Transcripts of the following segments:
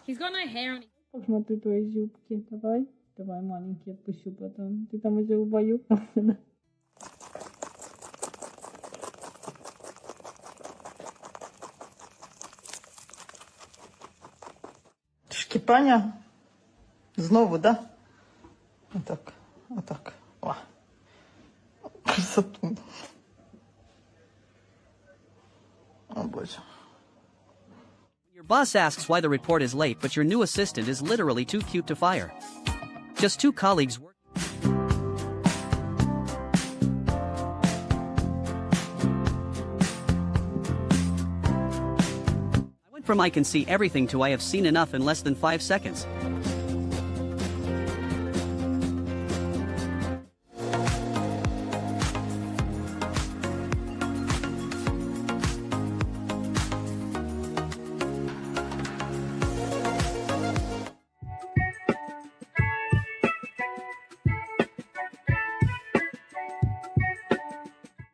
He's got no hair on his... Посмотри твои зубки. Давай. Давай, маленький, отпущу потом. Ты там уже убою. Шкіпання. Знову, да? Отак. Отак. О. Красоту. О, Боже. Your boss asks why the report is late, but your new assistant is literally too cute to fire. Just two colleagues work. I went from I can see everything to I have seen enough in less than 5 seconds.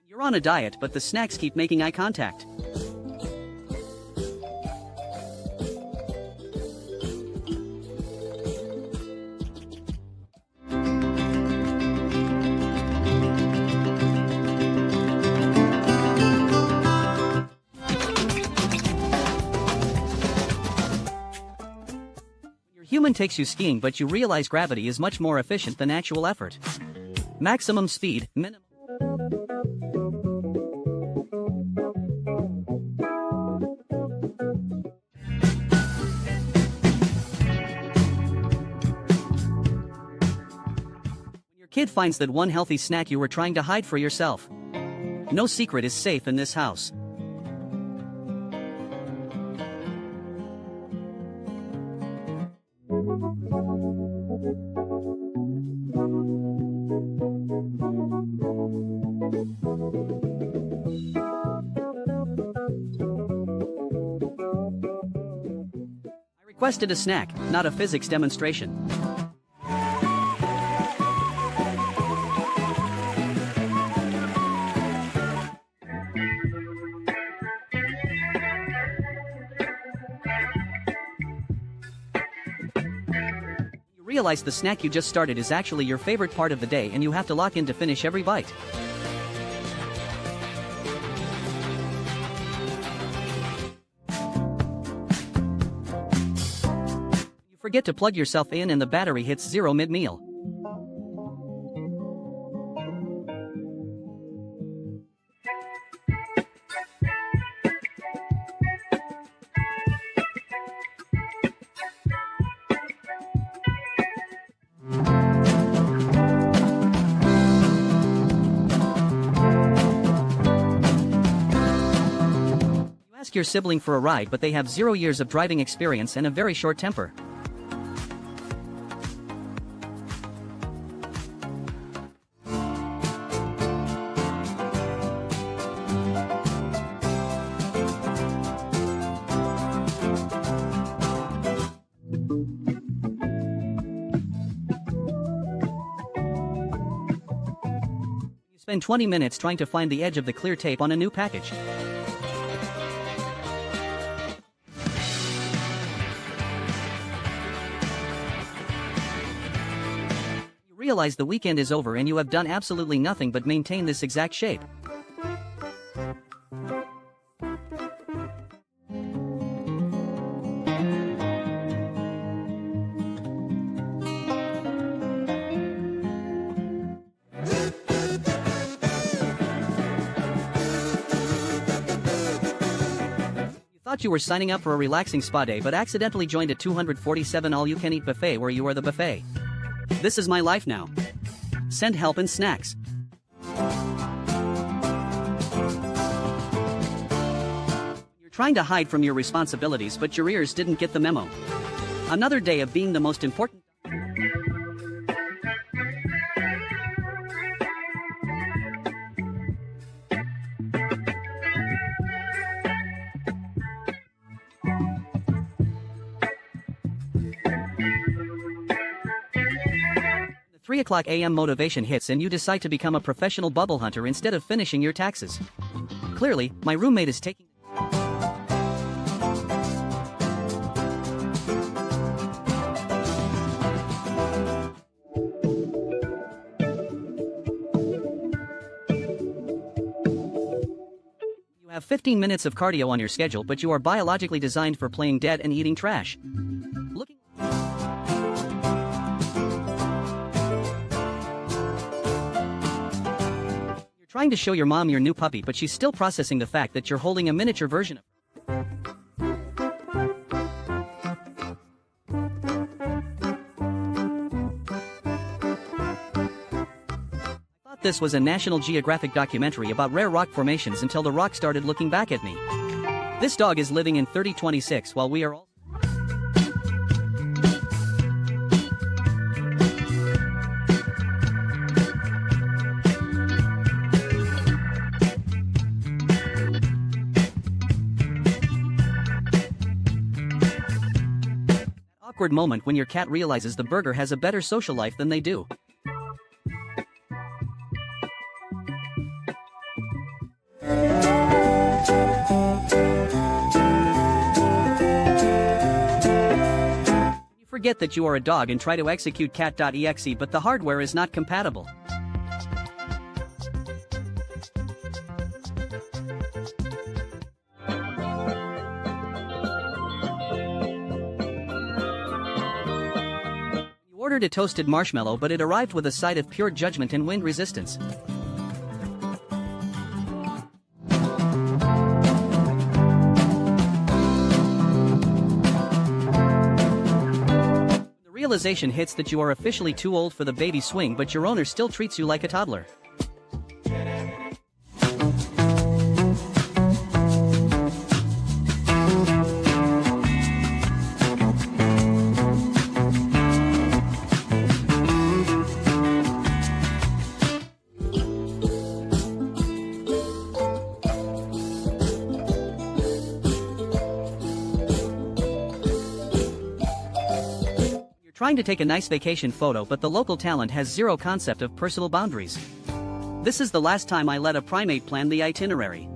You're on a diet, but the snacks keep making eye contact. Your human takes you skiing, but you realize gravity is much more efficient than actual effort. Maximum speed, minimum. Kid finds that one healthy snack you were trying to hide for yourself. No secret is safe in this house. I requested a snack, not a physics demonstration. Realize the snack you just started is actually your favorite part of the day and you have to lock in to finish every bite. You forget to plug yourself in and the battery hits 0 mid-meal. Ask your sibling for a ride, but they have 0 years of driving experience and a very short temper. You spend 20 minutes trying to find the edge of the clear tape on a new package. Realize the weekend is over and you have done absolutely nothing but maintain this exact shape. You thought you were signing up for a relaxing spa day but accidentally joined a 247 all-you-can-eat buffet where you are the buffet. This is my life now. Send help and snacks. You're trying to hide from your responsibilities, but your ears didn't get the memo. Another day of being the most important. 3 o'clock a.m. motivation hits and you decide to become a professional bubble hunter instead of finishing your taxes. Clearly, my roommate is taking... You have 15 minutes of cardio on your schedule, but you are biologically designed for playing dead and eating trash. Looking... Trying to show your mom your new puppy, but she's still processing the fact that you're holding a miniature version of her. I thought this was a National Geographic documentary about rare rock formations until the rock started looking back at me. This dog is living in 3026 while we are all... Awkward moment when your cat realizes the burger has a better social life than they do. You forget that you are a dog and try to execute cat.exe, but the hardware is not compatible. Ordered a toasted marshmallow, but it arrived with a side of pure judgment and wind resistance. The realization hits that you are officially too old for the baby swing, but your owner still treats you like a toddler. Trying to take a nice vacation photo, but the local talent has zero concept of personal boundaries. This is the last time I let a primate plan the itinerary.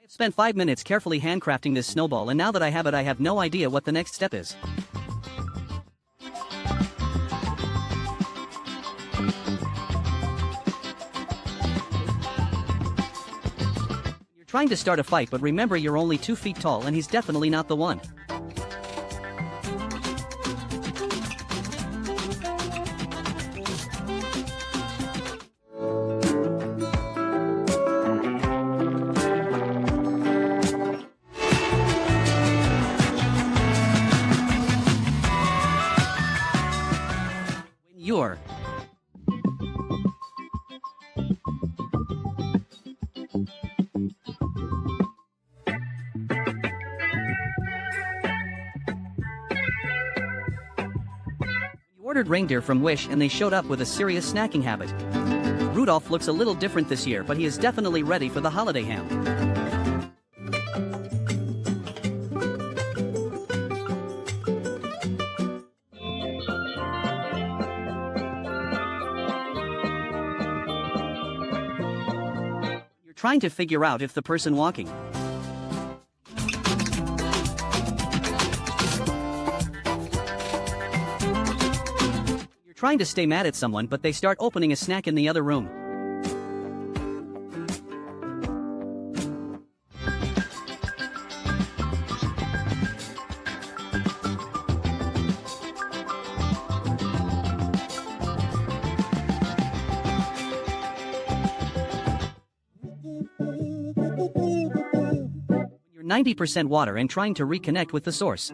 Spent 5 minutes carefully handcrafting this snowball, and now that I have it, I have no idea what the next step is. You're trying to start a fight, but remember you're only 2 feet tall and he's definitely not the one. You're You ordered reindeer from Wish and they showed up with a serious snacking habit. Rudolph looks a little different this year, but he is definitely ready for the holiday ham. Trying to figure out if the person walking You're trying to stay mad at someone, but they start opening a snack in the other room. You're 90% water and trying to reconnect with the source.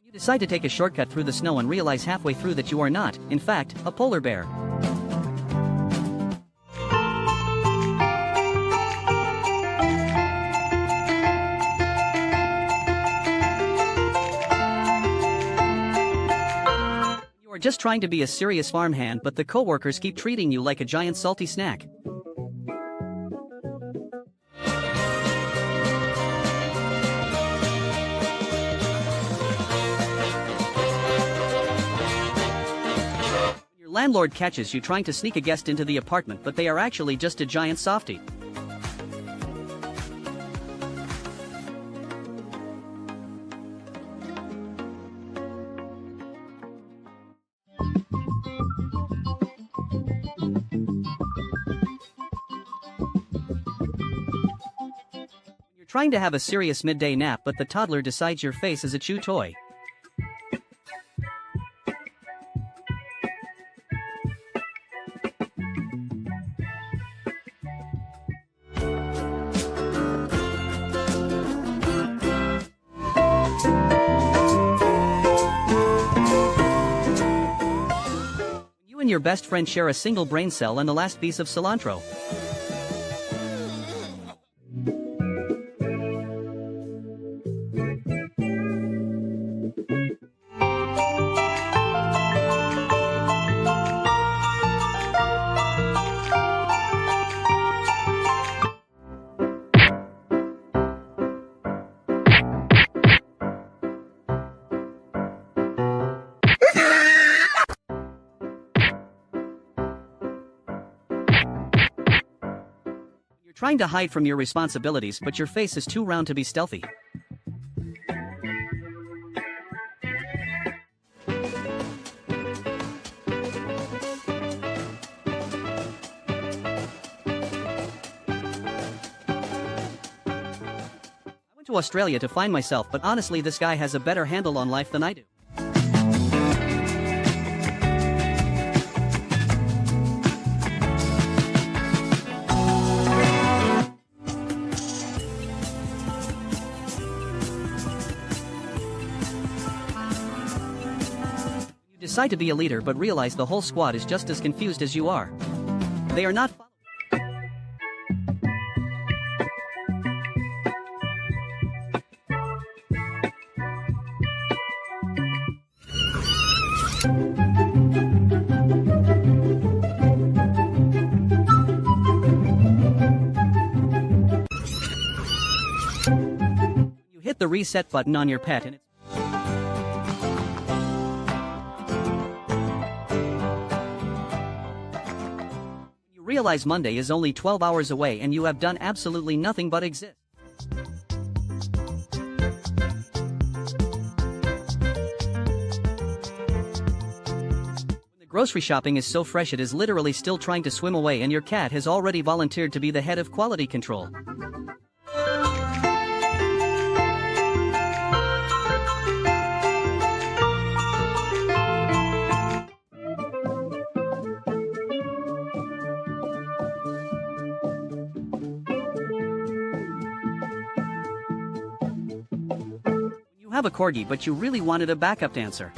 You decide to take a shortcut through the snow and realize halfway through that you are not, in fact, a polar bear. just trying to be a serious farmhand, but the coworkers keep treating you like a giant salty snack. Your landlord catches you trying to sneak a guest into the apartment, but they are actually just a giant softie. You're trying to have a serious midday nap, but the toddler decides your face is a chew toy. You and your best friend share a single brain cell and the last piece of cilantro. Trying to hide from your responsibilities, but your face is too round to be stealthy. I went to Australia to find myself, but honestly this guy has a better handle on life than I do. Decide to be a leader but realize the whole squad is just as confused as you are. They are not You hit the reset button on your pet and realize Monday is only 12 hours away and you have done absolutely nothing but exist. When the grocery shopping is so fresh it is literally still trying to swim away and your cat has already volunteered to be the head of quality control. You have a corgi but you really wanted a backup dancer.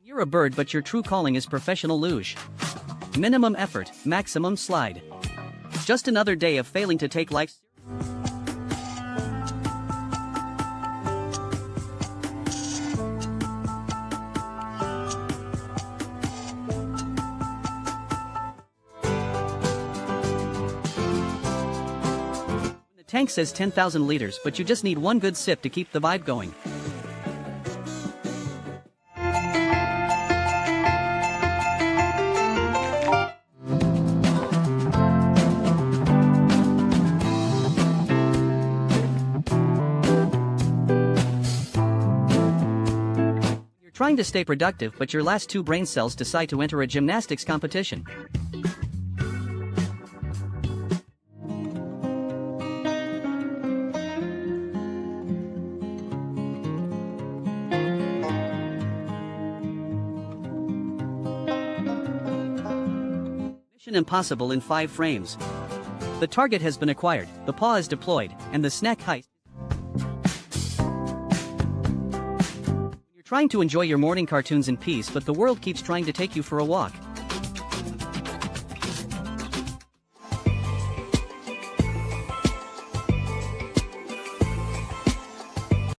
You're a bird but your true calling is professional luge. Minimum effort, maximum slide. Just another day of failing to take life seriously. The tank says 10,000 liters, but you just need one good sip to keep the vibe going. You're trying to stay productive, but your last two brain cells decide to enter a gymnastics competition. Mission impossible in 5 frames. The target has been acquired, the paw is deployed, and the snack heist. You're trying to enjoy your morning cartoons in peace, but the world keeps trying to take you for a walk.